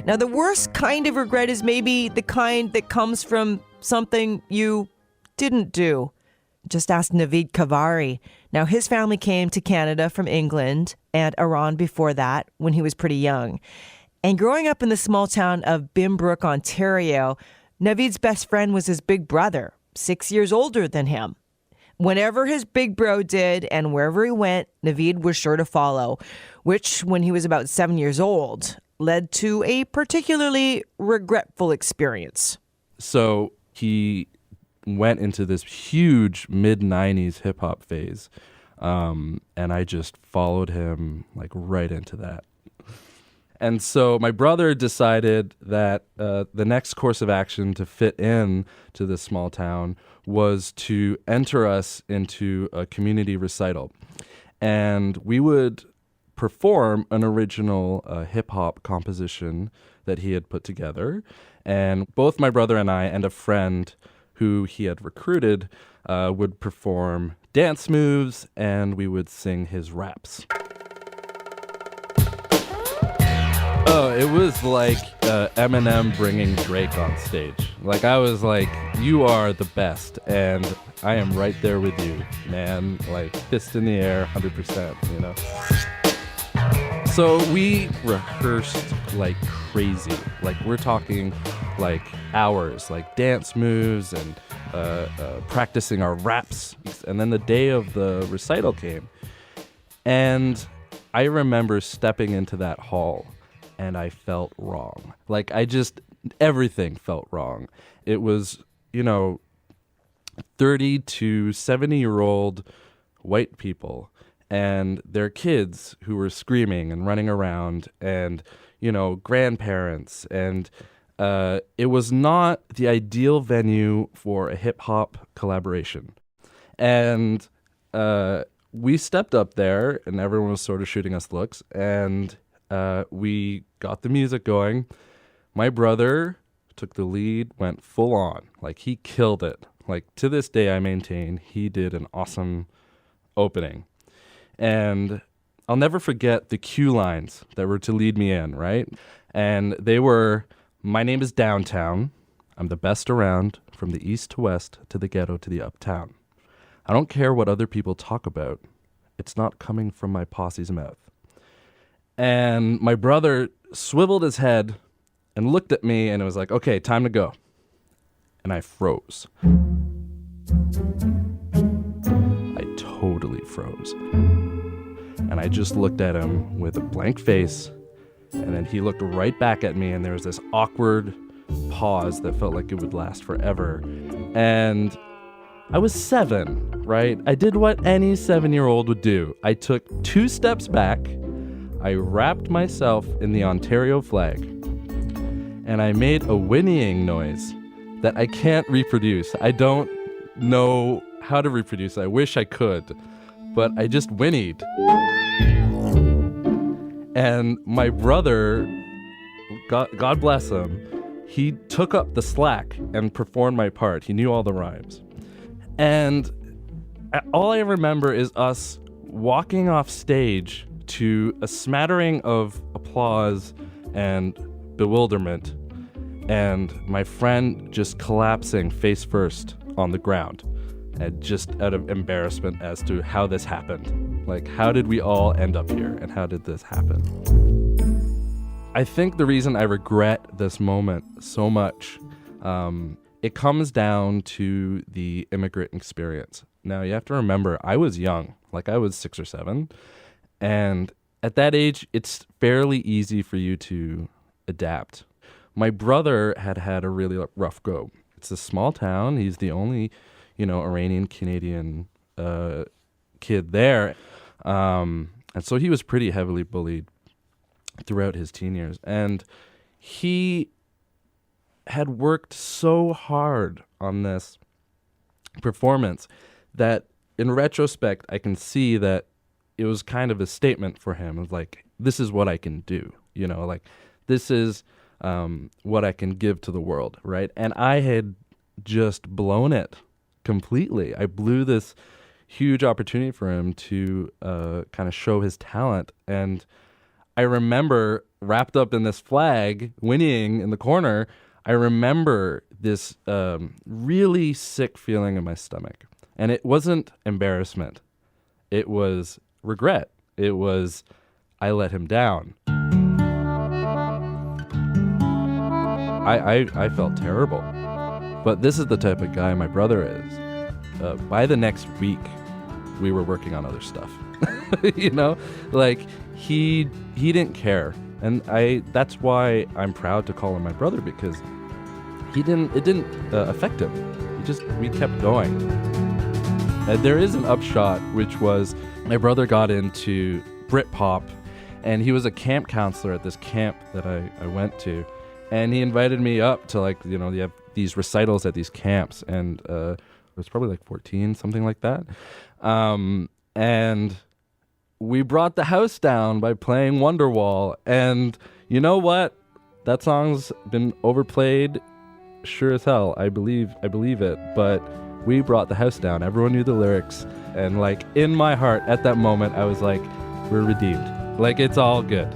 Now, the worst kind of regret is maybe the kind that comes from something you didn't do. Just ask Navid Kavari. Now, his family came to Canada from England and Iran before that when he was pretty young. And growing up in the small town of Bimbrook, Ontario, Navid's best friend was his big brother, 6 years older than him. Whenever his big bro did and wherever he went, Navid was sure to follow, which, when he was about 7 years old, led to a particularly regretful experience. So he went into this huge mid-90s hip-hop phase, and I just followed him like right into that. And so my brother decided that the next course of action to fit in to this small town was to enter us into a community recital. And we would perform an original hip-hop composition that he had put together. And both my brother and I and a friend who he had recruited would perform dance moves, and we would sing his raps. Oh, it was like Eminem bringing Drake on stage. Like, I was like, you are the best, and I am right there with you, man. Like, fist in the air, 100%, you know? So we rehearsed like crazy. Like, we're talking like hours, like dance moves and practicing our raps. And then the day of the recital came, and I remember stepping into that hall, and I felt wrong. Like, everything felt wrong. It was, 30 to 70-year-old white people and their kids who were screaming and running around, and, grandparents. And it was not the ideal venue for a hip-hop collaboration. And we stepped up there, and everyone was sort of shooting us looks, and we got the music going. My brother took the lead, went full on. Like, he killed it. Like, to this day, I maintain he did an awesome opening. And I'll never forget the cue lines that were to lead me in, right? And they were, "My name is Downtown. I'm the best around, from the east to west, to the ghetto to the uptown. I don't care what other people talk about. It's not coming from my posse's mouth." And my brother swiveled his head and looked at me, and it was like, okay, time to go. And I froze. I totally froze. And I just looked at him with a blank face, and then he looked right back at me, and there was this awkward pause that felt like it would last forever. And I was 7, right? I did what any 7-year-old would do. I took 2 steps back, I wrapped myself in the Ontario flag, and I made a whinnying noise that I can't reproduce. I don't know how to reproduce it. I wish I could, but I just whinnied. And my brother, God bless him, he took up the slack and performed my part. He knew all the rhymes. And all I remember is us walking off stage to a smattering of applause and bewilderment, and my friend just collapsing face first on the ground, and just out of embarrassment as to how this happened. Like, how did we all end up here, and how did this happen? I think the reason I regret this moment so much, it comes down to the immigrant experience. Now, you have to remember, I was young, like I was 6 or 7, and at that age, it's fairly easy for you to adapt. My brother had a really rough go. It's a small town. He's the only, Iranian Canadian kid there. And so he was pretty heavily bullied throughout his teen years. And he had worked so hard on this performance that in retrospect, I can see that it was kind of a statement for him of like, this is what I can do, like this is what I can give to the world, right? And I had just blown it completely. I blew this huge opportunity for him to kind of show his talent, and I remember wrapped up in this flag, whinnying in the corner. I remember this really sick feeling in my stomach. And it wasn't embarrassment. It was regret. It was, I let him down. I felt terrible. But this is the type of guy my brother is. By the next week, we were working on other stuff. You know, like he didn't care. And that's why I'm proud to call him my brother, because it didn't affect him. We kept going. And there is an upshot, which was my brother got into Britpop, and he was a camp counselor at this camp that I went to. And he invited me up to, like, you know, you have these recitals at these camps, and it was probably like 14, something like that. And we brought the house down by playing Wonderwall. And you know what? That song's been overplayed, sure as hell. I believe it. But we brought the house down. Everyone knew the lyrics. And, like, in my heart at that moment, I was like, we're redeemed. Like, it's all good.